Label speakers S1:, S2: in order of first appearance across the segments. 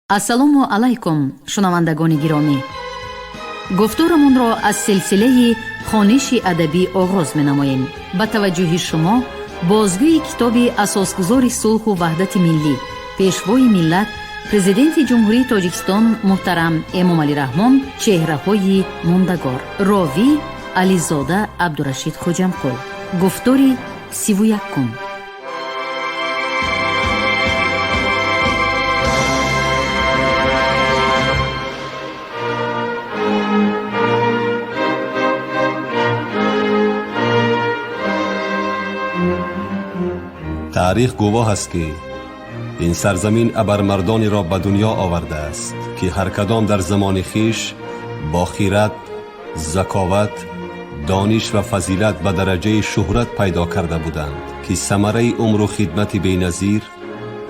S1: ассалому алайкум шунавандагони гиромӣ. гуфтурамонро аз силсилаи хониши адабӣ оғоз менамоем. ба таваҷҷӯҳи шумо бозгӯи китоби асосгузори сулҳу ваҳдати миллӣ, пешвои миллат, президенти ҷумҳурии Тоҷикистон муҳтарам Эмомалӣ Раҳмон, чеҳраҳои мондагор. ровӣ Ализода Абдурашид Хоҷамқул. гуфтори 31.
S2: تاریخ گواه است که این سرزمین ابرمردانی را به دنیا آورده است که هر کدام در زمان خیش با خیرت، ذکاوت، دانش و فضیلت به درجه شهرت پیدا کرده بودند که ثمره عمر و خدمت بی‌نظیر،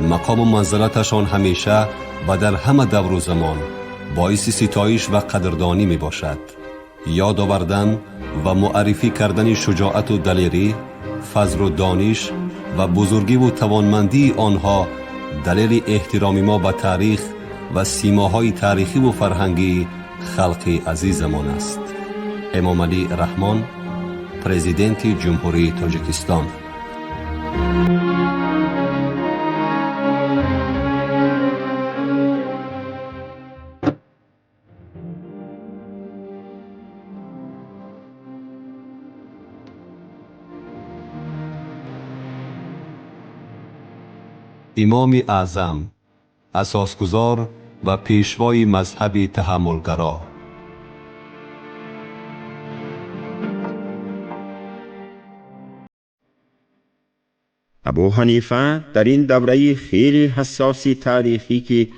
S2: مقام و منزلتشان همیشه و در همه دور و زمان باعث ستایش و قدردانی می باشد. یاد آوردن و معرفی کردن شجاعت و دلیری، فضل و دانش و بزرگی و توانمندی آنها دلیل احترام ما به تاریخ و سیماهای تاریخی و فرهنگی خلق عزیزمان است. امامعلی رحمان، پرزیدنت جمهوری تاجیکستان. امام اعظم، اساسگزار و پیشوای مذهب تحملگرا.
S3: ابو حنیفه در این دوره خیلی حساسی تاریخی که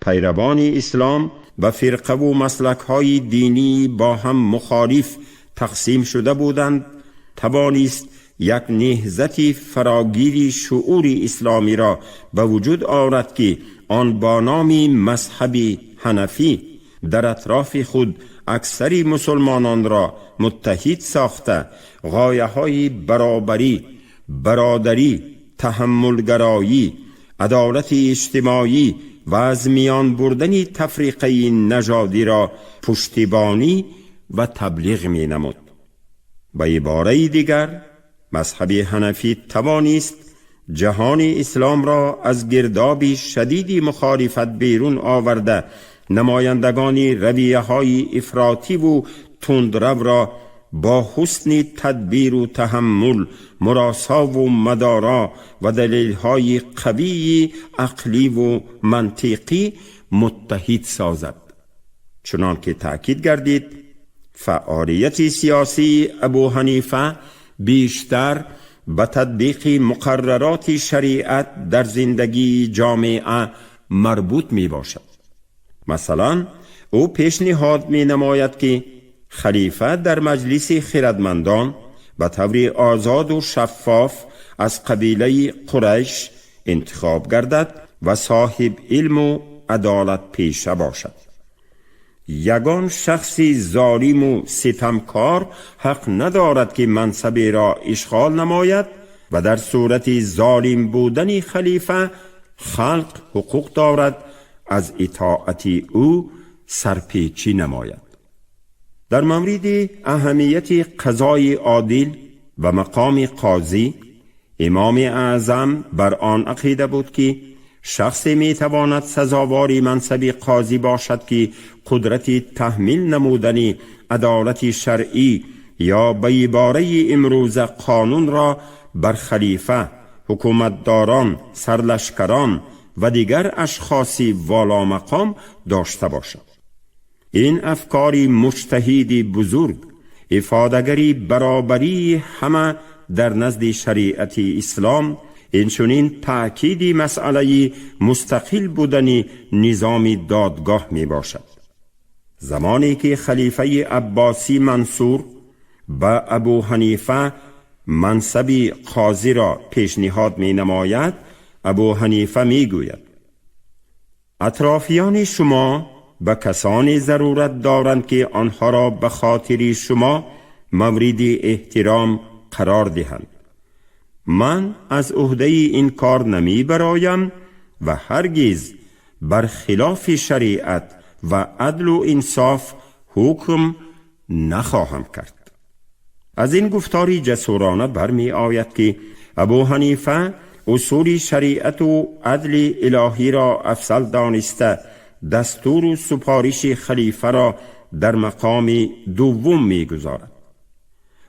S3: پیروان اسلام و فرقه و مسلک‌های دینی با هم مخالف تقسیم شده بودند، توانست یک نهضت فراگیر شعور اسلامی را به وجود آورد که آن با نام مذهب حنفی در اطراف خود اکثر مسلمانان را متحد ساخته غایه‌های برابری، برادری، تحملگرایی، عدالت اجتماعی و از میان بردن تفریقه نژادی را پشتیبانی و تبلیغ می نمود. به عباره دیگر، مذهب حنفی توانست جهان اسلام را از گرداب شدید مخالفت بیرون آورده نمایندگان رویه‌های افراطی و تندرو را با حسن تدبیر و تحمل، مراسا و مدارا و دلیل‌های قوی عقلی و منطقی متحد سازد. چنان که تأکید گردید، فعالیت سیاسی ابو حنیفه بیشتر به تطبیق مقررات شریعت در زندگی جامعه مربوط می باشد. مثلا او پیشنهاد می نماید که خلیفه در مجلس خردمندان به طور آزاد و شفاف از قبیله قریش انتخاب گردد و صاحب علم و عدالت پیشه باشد. یگان شخصی ظالم و ستمکار حق ندارد که منصبی را اشغال نماید و در صورت ظالم بودن خلیفه خلق حقوق دارد از اطاعت او سرپیچی نماید. در مورد اهمیت قضای عادل و مقام قاضی، امام اعظم بر آن عقیده بود که شخصی می تواند سزاوار منصب قاضی باشد که قدرت تحمیل نمودن عدالت شرعی یا به عباره امروز قانون را بر خلیفه، حکومتداران، سرلشکران و دیگر اشخاص والا مقام داشته باشد. این افکار مجتهد بزرگ افاده‌گری برابری همه در نزد شریعت اسلام، اینچنین تأکید مسئله مستقل بودن نظام دادگاه می باشد. زمانی که خلیفه عباسی منصور با ابو حنیفه منصب قاضی را پیشنهاد می نماید، ابو حنیفه می گوید اطرافیان شما به کسانی ضرورت دارند که آنها را به خاطر شما مورد احترام قرار دهند. من از عهده این کار نمی برایم و هرگز بر خلاف شریعت و عدل و انصاف حکم نخواهم کرد. از این گفتاری جسورانه برمی آید که ابو حنیفه اصول شریعت و عدل الهی را افضل دانسته دستور و سپارش خلیفه را در مقام دوم می گذارد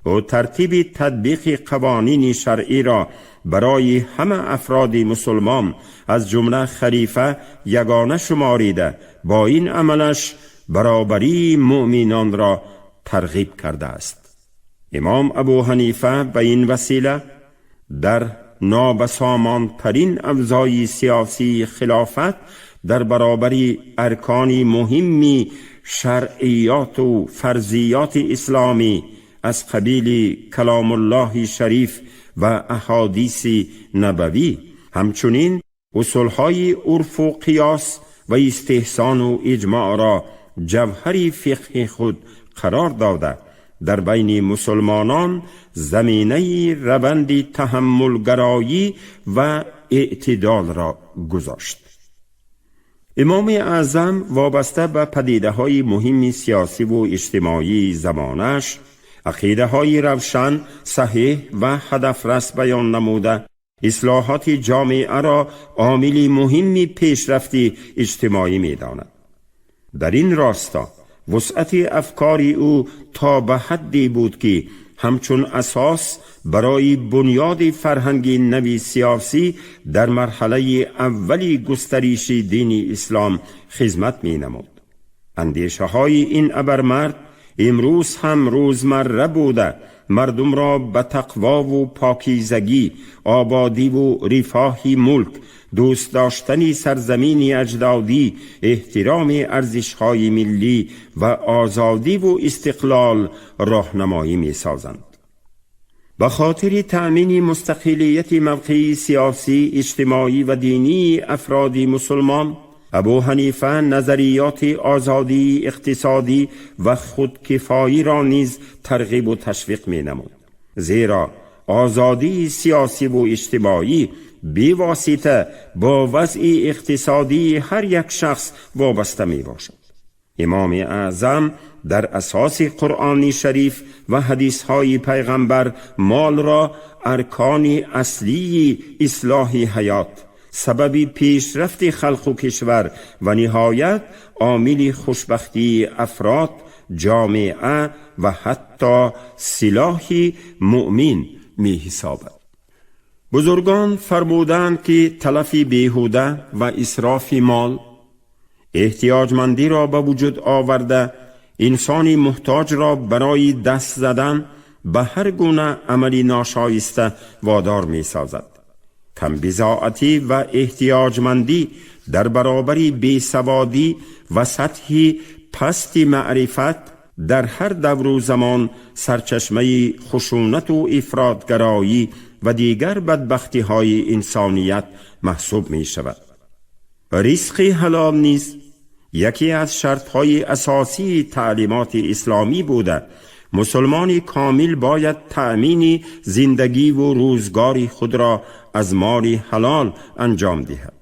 S3: و ترتیب تطبیق قوانین شرعی را برای همه افراد مسلمان از جمله خلیفه یگانه شماریده با این عملش برابری مؤمنان را ترغیب کرده است. امام ابو حنیفه به این وسیله در نابسامان ترین ابزای سیاسی خلافت در برابر ارکان مهمی شرعیات و فرضیات اسلامی از قبیل کلام الله شریف و احادیث نبوی، همچنین اصولهای عرف و قیاس و استحسان و اجماع را جوهر فقه خود قرار داده در بین مسلمانان زمینه روند تحملگرایی و اعتدال را گذاشت. امام اعظم وابسته به پدیده‌های مهم سیاسی و اجتماعی زمانش عقیده‌های روشن، صحیح و هدفرس بیان نموده اصلاحات جامعه را عامل مهمی پیشرفت اجتماعی می‌داند. در این راستا وسعت افکار او تا به حدی بود که همچون اساس برای بنیاد فرهنگ نوی سیاسی در مرحله اولی گسترش دین اسلام خدمت می نمود. اندیشه های این ابرمرد امروز هم روزمره بوده مردم را به تقوا و پاکیزگی، آبادی و رفاه ملک، دوست داشتن سرزمین اجدادی، احترام ارزش‌های ملی و آزادی و استقلال راهنمایی می‌سازند. به خاطر تأمین مستقلیت موقعی سیاسی، اجتماعی و دینی افراد مسلمان، ابو حنیفه نظریات آزادی اقتصادی و خودکفایی را نیز ترغیب و تشویق می‌نمود. زیرا آزادی سیاسی و اجتماعی بی‌واسطه با وضع اقتصادی هر یک شخص وابسته می باشد. امام اعظم در اساس قرآن شریف و حدیث های پیغمبر مال را ارکان اصلی اصلاح حیات، سبب پیشرفت خلق و کشور و نهایت عامل خوشبختی افراد، جامعه و حتی سلاح مؤمن می حسابد. بزرگان فرمودند که تلف بیهوده و اسراف مال احتیاجمندی را به وجود آورده انسان محتاج را برای دست زدن به هر گونه عملی ناشایسته وادار می سازد. کم بضاعتی و احتیاجمندی در برابر بیسوادی و سطح پست معرفت در هر دور و زمان سرچشمه خشونت و افراطگرایی و دیگر بدبختی های انسانیت محسوب می شود. رزق حلال نیز یکی از شرط های اساسی تعلیمات اسلامی بوده مسلمان کامل باید تأمین زندگی و روزگار خود را از مال حلال انجام دهد.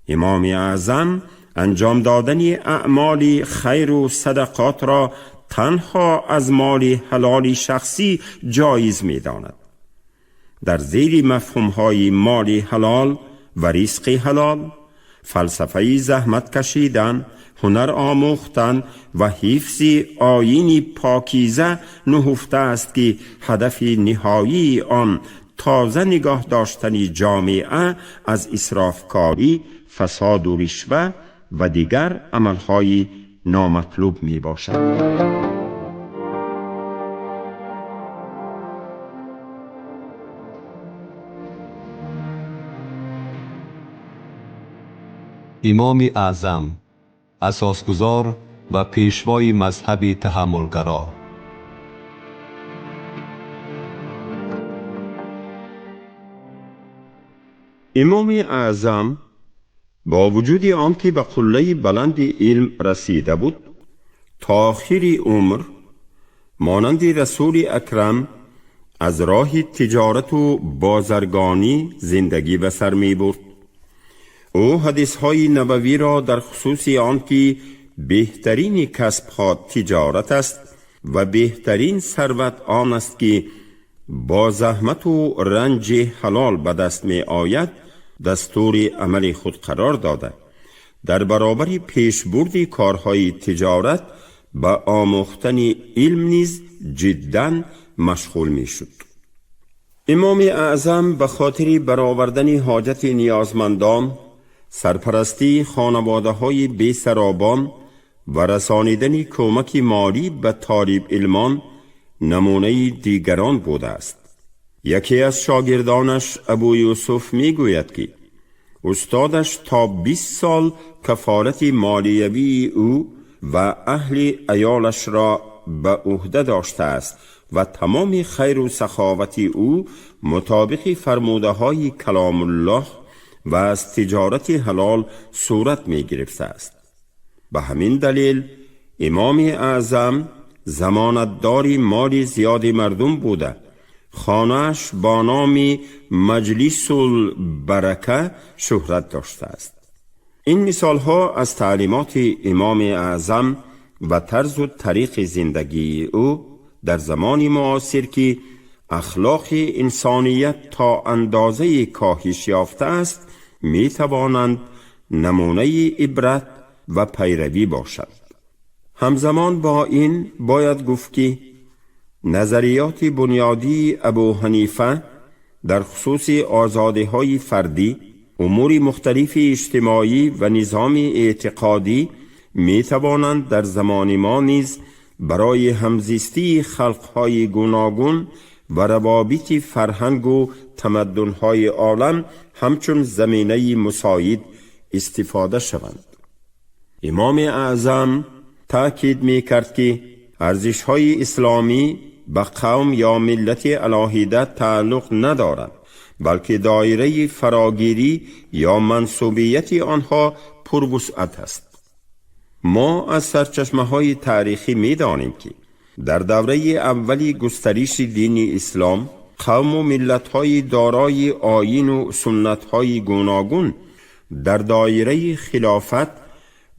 S3: امام اعظم انجام دادن اعمال خیر و صدقات را تنها از مال حلال شخصی جایز می داند. در زیر مفهوم های مال حلال و رزق حلال فلسفه زحمت کشیدن، هنر آموختن و حفظ آیین پاکیزه نهفته است که هدف نهایی آن تازه نگاه داشتن جامعه از اسرافکاری، فساد و رشوه و دیگر عملهای نامطلوب می باشد.
S2: امام اعظم اساسگزار و پیشوای مذهب تحملگرا.
S3: امام اعظم با وجود آنکه به قله بلند علم رسیده بود تا آخر عمر مانند رسول اکرم از راه تجارت و بازرگانی زندگی به سر می برد. او حدیث‌های نبوی را در خصوص آن که بهترین کسب‌ها تجارت است و بهترین ثروت آن است که با زحمت و رنج حلال به دست می آید دستور عمل خود قرار داده. در برابر پیشبرد کارهای تجارت به آموختن علم نیز جداً مشغول می شد. امام اعظم به خاطر برآوردن حاجت نیازمندان، سرپرستی خانواده‌های بی‌سرابان و رسانیدن کمک مالی به طالب علمان نمونه دیگران بوده است. یکی از شاگردانش ابو یوسف می گوید که استادش تا 20 سال کفالت مالیوی او و اهل عیالش را به عهده داشته است و تمام خیر و سخاوت او مطابق فرموده های کلام الله و از تجارت حلال صورت می گرفته است. به همین دلیل امام اعظم ضمانتدار مال زیاد مردم بوده. خانه‌اش با نام مجلس البرکه شهرت داشته است. این مثال ها از تعلیمات امام اعظم و طرز و طریق زندگی او در زمان معاصر که اخلاق انسانیت تا اندازه کاهش یافته است می توانند نمونه عبرت و پیروی باشد. همزمان با این باید گفت که نظریات بنیادی ابو حنیفه در خصوص آزادی‌های فردی، امور مختلف اجتماعی و نظام اعتقادی می توانند در زمان ما نیز برای همزیستی خلق‌های گوناگون و روابط فرهنگ و تمدن‌های عالم همچون زمینه مساعد استفاده شوند. امام اعظم تأکید می کرد که ارزش‌های اسلامی به قوم یا ملت علاهیده تعلق ندارد، بلکه دایره فراگیری یا منسوبیت آنها پروسعت است. ما از سرچشمه‌های تاریخی می دانیم که در دوره اولی گسترش دین اسلام قوم و ملت‌های دارای آیین و سنت‌های گوناگون در دایره خلافت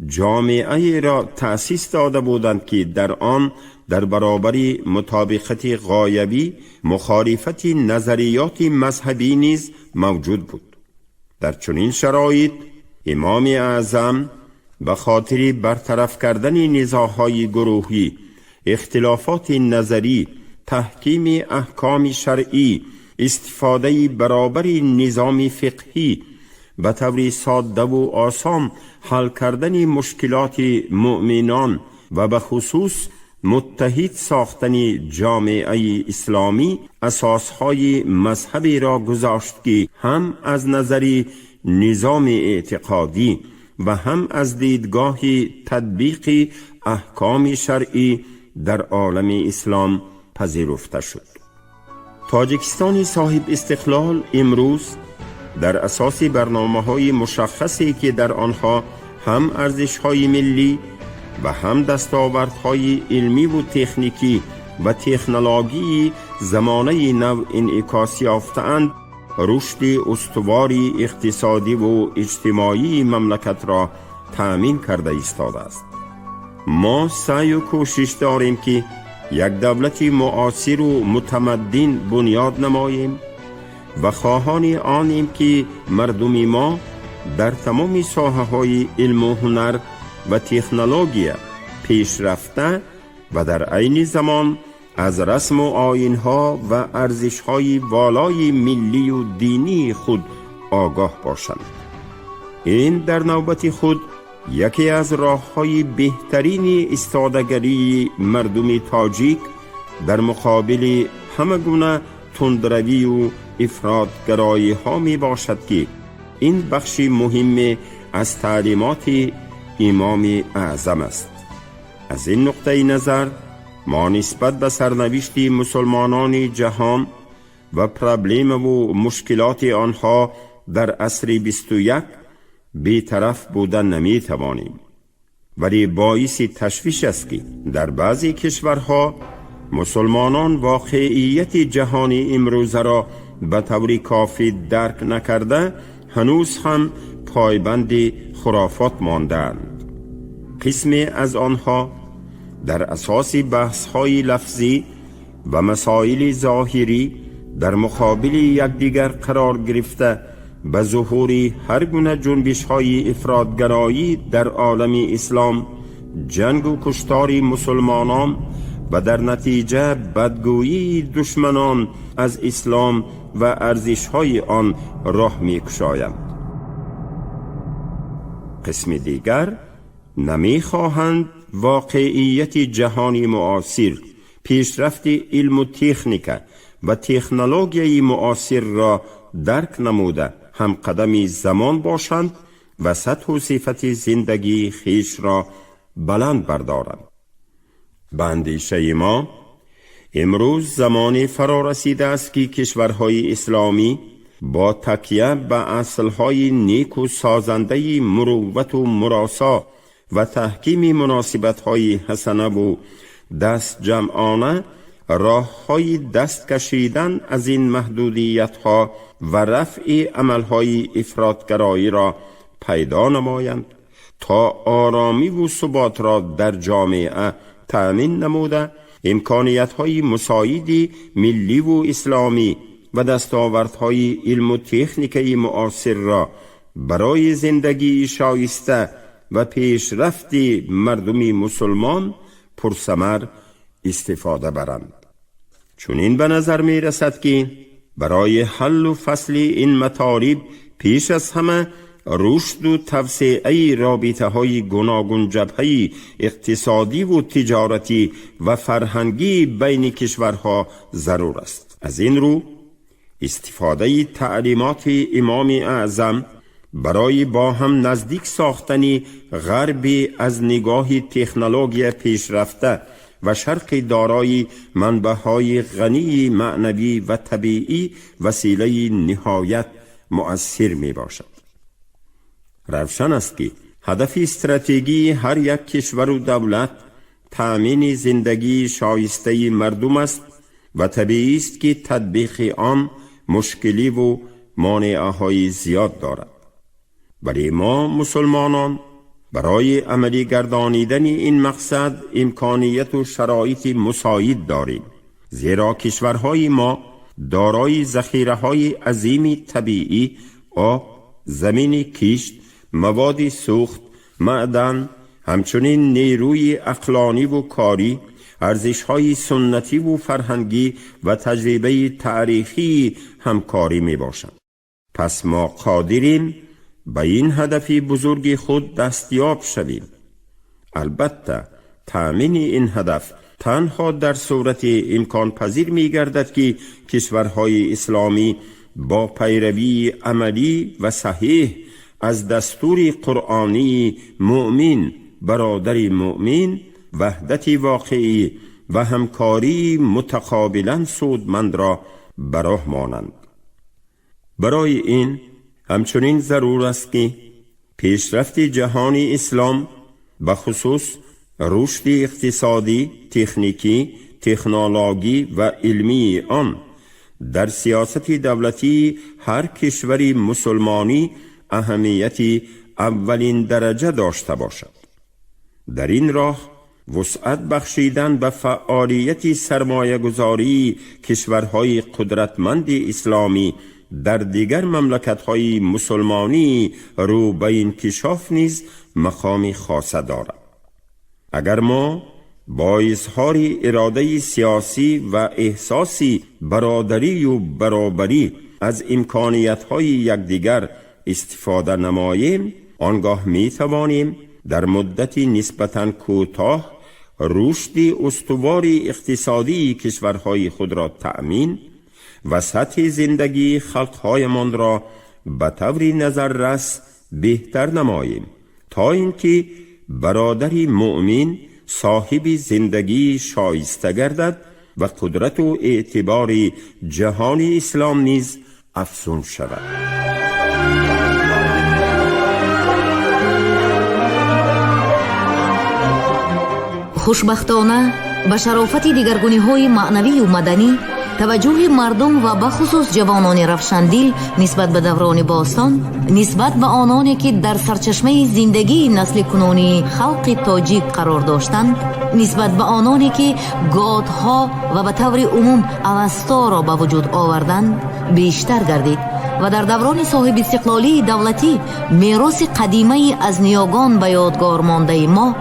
S3: جامعه را تأسیس داده بودند که در آن در برابر مطابقت غایبی مخالفت نظریات مذهبی نیز موجود بود. در چنین شرایط امام اعظم به خاطر برطرف کردن نزاع‌های گروهی، اختلافات نظری، تحکیم احکام شرعی، استفاده برابر نظام فقهی، به طور ساده و آسان حل کردن مشکلات مؤمنان و به خصوص متحد ساختن جامعه اسلامی اساسهای مذهبی را گذاشت که هم از نظر نظام اعتقادی و هم از دیدگاه تطبیق احکام شرعی در عالم اسلام پذیرفته شد. تاجیکستان صاحب استقلال امروز در اساس برنامه‌های مشخصی که در آنها هم ارزش‌های ملی و هم دستاوردهای علمی و تکنیکی و تکنولوژی زمانه نو انعکاس یافته‌اند، رشد استواری اقتصادی و اجتماعی مملکت را تأمین کرده ایستاده است. ما سعی و کوشش داریم که یک دولت معاصر و متمدن بنیاد نماییم و خواهان آنیم که مردم ما در تمام ساحه‌های علم و هنر و تکنولوژی پیشرفته و در عین زمان از رسم و آیین‌ها و ارزش‌های والای ملی و دینی خود آگاه باشند. این در نوبت خود یکی از راه‌های بهترین ایستادگی مردم تاجیک در مقابل همه گونه تندروی و افراط‌گرایی ها می باشد که این بخش مهم از تعلیمات امام اعظم است. از این نقطه نظر ما نسبت به سرنوشت مسلمانان جهان و پرابلم و مشکلات آنها در عصر 21 بی‌طرف بودن نمی توانیم، ولی باعث تشویش است که در بعضی کشورها مسلمانان واقعیت جهانی امروزه را به طور کافی درک نکرده هنوز هم پایبند خرافات ماندند. قسمی از آنها در اساس بحث‌های لفظی و مسائل ظاهری در مقابل یکدیگر قرار گرفته به ظهور هر گونه جنبش‌های افراط‌گرایی در عالم اسلام، جنگ و کشتار مسلمانان و در نتیجه بدگویی دشمنان از اسلام و ارزش‌های آن راه می‌گشایند. قسم دیگر نمی‌خواهند واقعیت جهانی معاصر، پیشرفت علم و تکنیک و تکنولوژی معاصر را درک نموده هم قدم زمان باشند و سطح و صفت زندگی خیش را بلند بردارند. به اندیشه ما امروز زمان فرا رسیده است که کشورهای اسلامی با تکیه به اصلهای نیک و سازنده مروت و مراسا و تحکیم مناسبت‌های حسنه و دست جمعانه راه‌های دست کشیدن از این محدودیت‌ها و رفع عمل‌های افراط‌گرایی را پیدا نمایند تا آرامی و ثبات را در جامعه تأمین نموده امکانیت‌های مساعد ملی و اسلامی و دستاوردهای علم و تکنیکی معاصر را برای زندگی شایسته و پیشرفت مردم مسلمان پرثمر استفاده برند. چنین به نظر می رسد که برای حل و فصل این مطالب پیش از همه رشد و توسعه رابطه های گوناگون جبهه اقتصادی و تجارتی و فرهنگی بین کشورها ضرور است. از این رو استفاده تعلیمات امام اعظم برای با هم نزدیک ساختن غرب از نگاه تکنولوژی پیشرفته و شرق دارای منبع‌های غنی معنوی و طبیعی وسیله نهایت مؤثر می باشد. روشن است که هدف استراتژی هر یک کشور و دولت تأمین زندگی شایسته مردم است و طبیعی است که تطبیق آن مشکلی و مانعه‌های زیاد دارد. ولی ما مسلمانان برای عملی گردانیدن این مقصد امکانیت و شرایط مساعد داریم، زیرا کشورهای ما دارای ذخیره‌های عظیم طبیعی، آب، زمین کشت، مواد سوخت، معدن، همچنین نیروی عقلانی و کاری، ارزش‌های سنتی و فرهنگی و تجربه تاریخی همکاری می باشند. پس ما قادریم به این هدف بزرگ خود دستیاب شویم. البته تأمین این هدف تنها در صورت امکان پذیر می گردد که کشورهای اسلامی با پیروی عملی و صحیح از دستور قرآنی مؤمن برادر مؤمن، وحدت واقعی و همکاری متقابلا سودمند را براه مانند. برای این همچنین ضرور است که پیشرفت جهان اسلام به خصوص رشد اقتصادی، تکنیکی، تکنولوژی و علمی آن در سیاست دولتی هر کشور مسلمانی اهمیت اولین درجه داشته باشد. در این راه وسعت بخشیدن به فعالیت سرمایه گذاری کشورهای قدرتمند اسلامی در دیگر مملکت‌های مسلمانی رو به انکشاف نیز مقام خاصه دارد. اگر ما با اظهار اراده سیاسی و احساسی برادری و برابری از امکانیت‌های یکدیگر استفاده نماییم، آنگاه می توانیم در مدت نسبتاً کوتاه رشد استوار اقتصادی کشورهای خود را تأمین و سطح زندگی خلقهایمان را به طور نظررس بهتر نماییم تا اینکه برادر مؤمن صاحب زندگی شایسته گردد و قدرت و اعتبار جهان اسلام نیز افزون شود.
S1: خوشبختانه به شرافت دیگرگونی‌های معنوی و مدنی
S4: توجه مردم و بخصوص جوانان روشندل نسبت به دوران باستان، نسبت به آنانی که در سرچشمه زندگی نسل کنونی خلق تاجیک قرار داشتند، نسبت به آنانی که گادها و به طور عموم اوستا را به وجود آوردند بیشتر گردید و در دوران صاحب استقلالی دولتی میراث قدیمی از نیاگان به یادگار مانده ما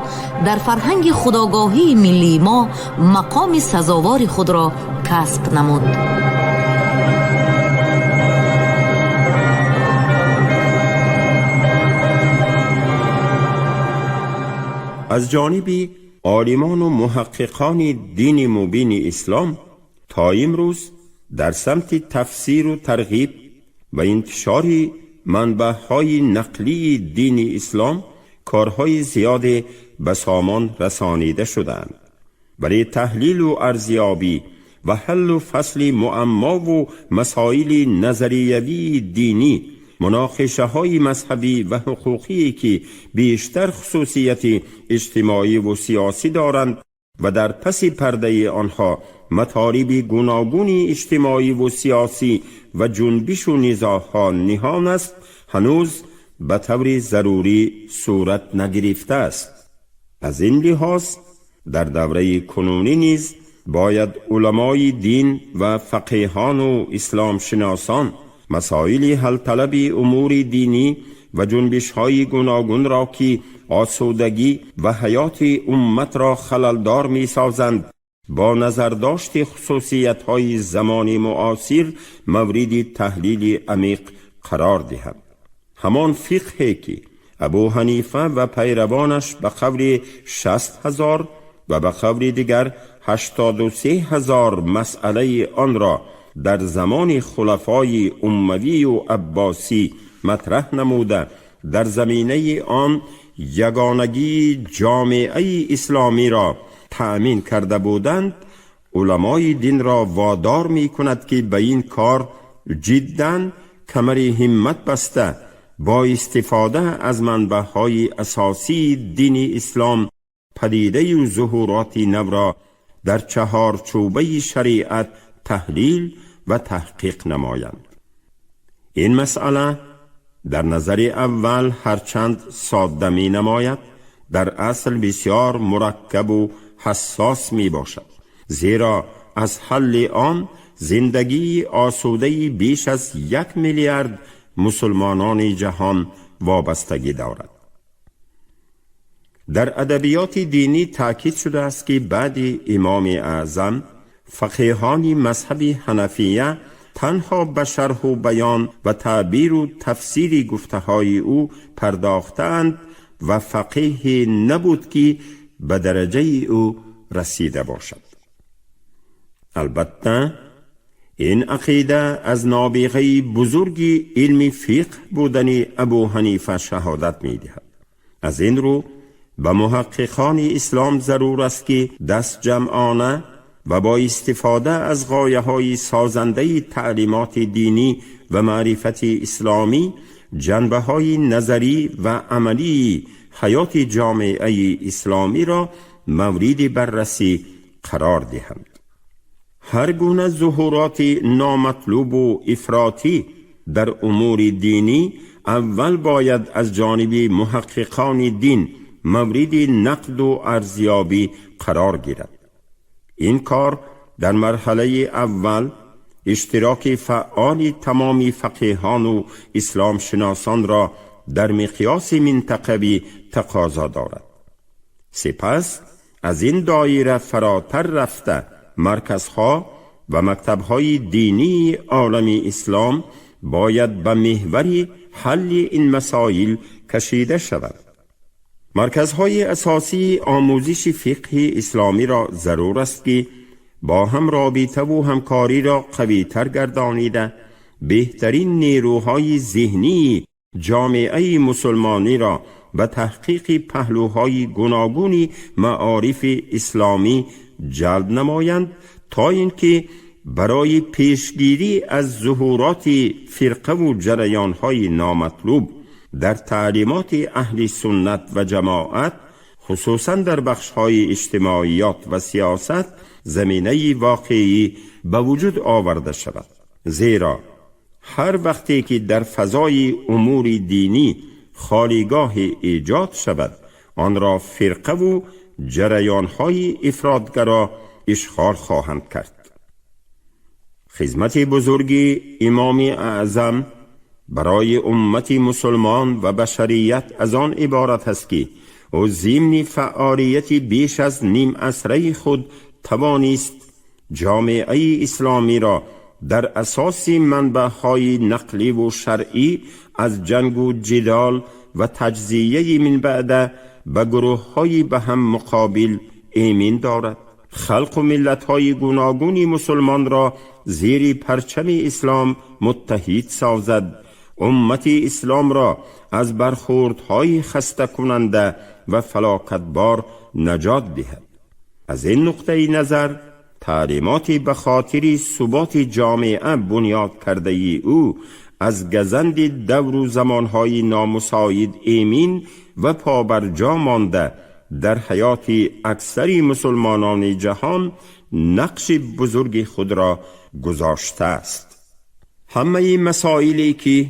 S4: در فرهنگ خودآگاهی ملی ما مقام سزاوار خود را کسب نمود.
S3: از جانبی عالمان و محققان دین مبین اسلام تا امروز در سمت تفسیر و ترغیب و انتشار منبع‌های نقلی دین اسلام کارهای زیاد به سامان رسانیده شدند. برای تحلیل و ارزیابی و حل و فصل معما و مسائل نظریوی دینی، مناقشه های مذهبی و حقوقی که بیشتر خصوصیت اجتماعی و سیاسی دارند و در پس پرده آنها مطالب گوناگون اجتماعی و سیاسی و جنبش و نزاع‌ها نهان است، هنوز به طور ضروری صورت نگرفته است. از این لحاظ در دوره کنونی نیز باید علمای دین و فقیهان و اسلام شناسان مسائل حل طلب امور دینی و جنبش های گوناگون را که آسودگی و حیات امت را خللدار می سازند با نظرداشت خصوصیت های زمان معاصر مورد تحلیل عمیق قرار دهند. همان فقه که ابو حنیفه و پیروانش به قول 60,000 و به قول دیگر 83,000 مسئله آن را در زمان خلفای اموی و عباسی مطرح نموده در زمینه آن یگانگی جامعه اسلامی را تأمین کرده بودند، علمای دین را وادار می کند که به این کار جداً کمر همت بسته با استفاده از منبع‌های اساسی دین اسلام پدیده و ظهورات نو را در چهارچوبه شریعت تحلیل و تحقیق نمایند. این مسئله در نظر اول هرچند ساده می نماید، در اصل بسیار مرکب و حساس می باشد، زیرا از حل آن زندگی آسوده بیش از 1 میلیارد مسلمانان جهان وابستگی دارد. در ادبیات دینی تاکید شده است که بعد امام اعظم فقیهان مذهب حنفیه تنها به شرح و بیان و تعبیر و تفسیر گفته‌های او پرداختند و فقیه نبود که به درجه او رسیده باشد. البته این عقیده از نابغه بزرگ علم فقه بودن ابو حنیفه شهادت می دهد. از این رو به محققان اسلام ضرور است که دست جمعانه و با استفاده از غایه‌های سازنده تعلیمات دینی و معرفت اسلامی جنبه‌های نظری و عملی حیات جامعه اسلامی را مورد بررسی قرار دهند. هر گونه ظهورات نامطلوب و افراطی در امور دینی اول باید از جانب محققان دین مورد نقد و ارزیابی قرار گیرد. این کار در مرحله اول اشتراک فعال تمامی فقیهان و اسلام شناسان را در مقیاس منطقوی تقاضا دارد. سپس از این دایره فراتر رفته مرکزها و مکتبهای دینی عالم اسلام باید به محور حل این مسائل کشیده شود. مرکزهای اساسی آموزش فقه اسلامی را ضرور است که با هم رابطه و همکاری را قوی‌تر گردانیده بهترین نیروهای ذهنی جامعه مسلمانی را به تحقیق پهلوهای گوناگون معارف اسلامی جلب نمایند تا اینکه برای پیشگیری از ظهورات فرقه و جریانهای نامطلوب در تعلیمات اهل سنت و جماعت خصوصا در بخش‌های اجتماعیات و سیاست زمینه واقعی به وجود آورده شود. زیرا هر وقتی که در فضای امور دینی خالیگاه ایجاد شود، آن را فرقه و جریان‌های افراطگرا اشغال خواهند کرد. خدمت بزرگ امام اعظم برای امت مسلمان و بشریت از آن عبارت است که او ضمن فعالیت بیش از نیم عصره خود توانست جامعه اسلامی را در اساس منبع‌های نقلی و شرعی از جنگ و جدال و تجزیه من بعد به گروه‌های به هم مقابل ایمن دارد. خلق و ملت‌های گوناگون مسلمان را زیر پرچم اسلام متحد سازد، امت اسلام را از برخوردهای خسته کننده و فلاکتبار نجات دهد. از این نقطه نظر تعلیمات به خاطر ثبات جامعه بنیاد کرده او از گزند دور و زمانهای نامساعد ایمن و پابرجا مانده در حیات اکثر مسلمانان جهان نقش بزرگ خود را گذاشته است. همه مسائلی که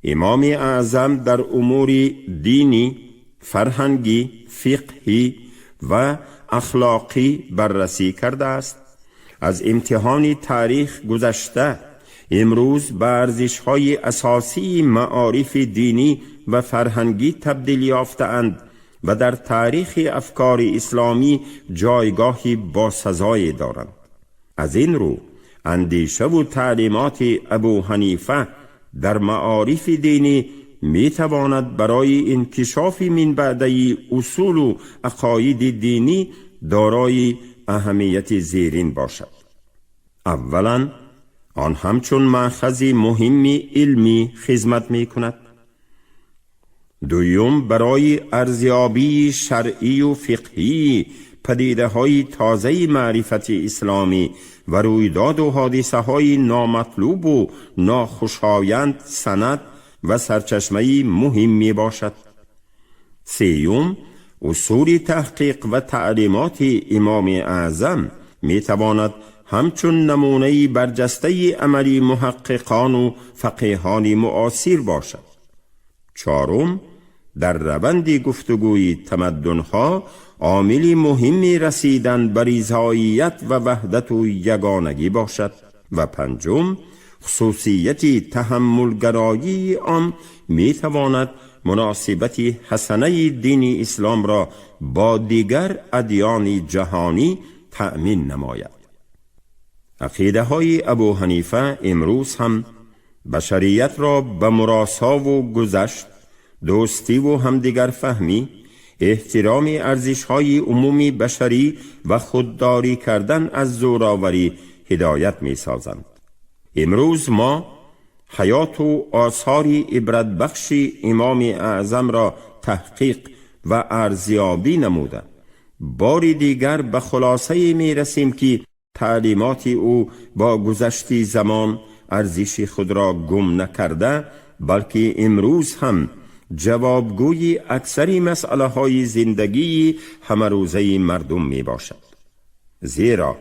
S3: امام اعظم در امور دینی، فرهنگی، فقهی و اخلاقی بررسی کرده است، از امتحان تاریخ گذشته امروز به ارزش‌های اساسی معارف دینی و فرهنگی تبدیل یافته‌اند و در تاریخ افکار اسلامی جایگاهی باسزایی دارند. از این رو اندیشه و تعلیمات ابو حنیفه در معارف دینی می تواند برای انکشاف من بعده اصول و عقاید دینی دارای اهمیت زیرین باشد. اولا آن همچون مأخذ مهم علمی خدمت می کند. دوم برای ارزیابی شرعی و فقهی پدیده های تازه معرفت اسلامی و رویداد و حادثه های نامطلوب و ناخوشایند سند و سرچشمه مهم می باشد. سیوم اصول تحقیق و تعلیمات امام اعظم می تواند همچون نمونه برجسته عملی محققان و فقیهان معاصر باشد. چهارم در روند گفتگوی تمدن‌ها عامل مهمی رسیدن به رضایت و وحدت و یگانگی باشد. و پنجم خصوصیت تحملگرایی آن می تواند مناسبت حسنه دین اسلام را با دیگر ادیان جهانی تأمین نماید. عقیده های ابو حنیفه امروز هم بشریت را به مراسا و گذشت، دوستی و همدیگر فهمی، احترام ارزش های عمومی بشری و خودداری کردن از زوراوری هدایت می سازند. امروز ما حیات و آثار عبرت بخش امام اعظم را تحقیق و ارزیابی نموده بار دیگر به خلاصه می رسیم که تعلیمات او با گذشت زمان ارزش خود را گم نکرده، بلکه امروز هم جوابگوی اکثر مسئله های زندگی همه روزه مردم می باشد. زیرا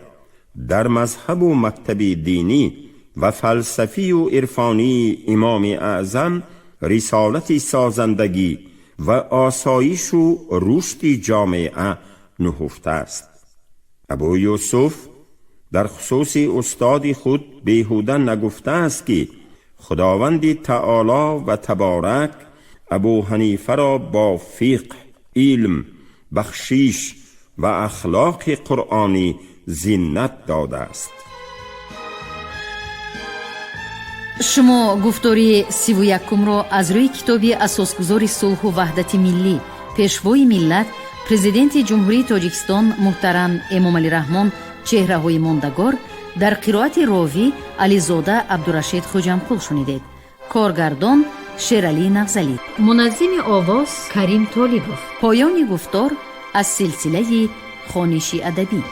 S3: در مذهب و مکتب دینی و فلسفی و عرفانی امام اعظم رسالت سازندگی و آسایش و رشد جامعه نهفته است. ابو یوسف در خصوص استاد خود بیهوده نگفته است که خداوند تعالی و تبارک ابو حنیفه را با فقه، علم، بخشش و اخلاق قرآنی زینت داده است.
S1: شما گفتاری 31 را از روی کتابی اساسگذار صلح و وحدت ملی، پیشوای ملت، پرزیدنت جمهوری تاجیکستان محترم امامعلی رحمان چهره های ماندگار در قرائت راوی علیزاده عبدالرشید خوجمقل شنیدید. کارگردان شیرعلی نغزلی، منظم آواز کریم طالبوف. پایان گفتار از سلسله خوانشی ادبی.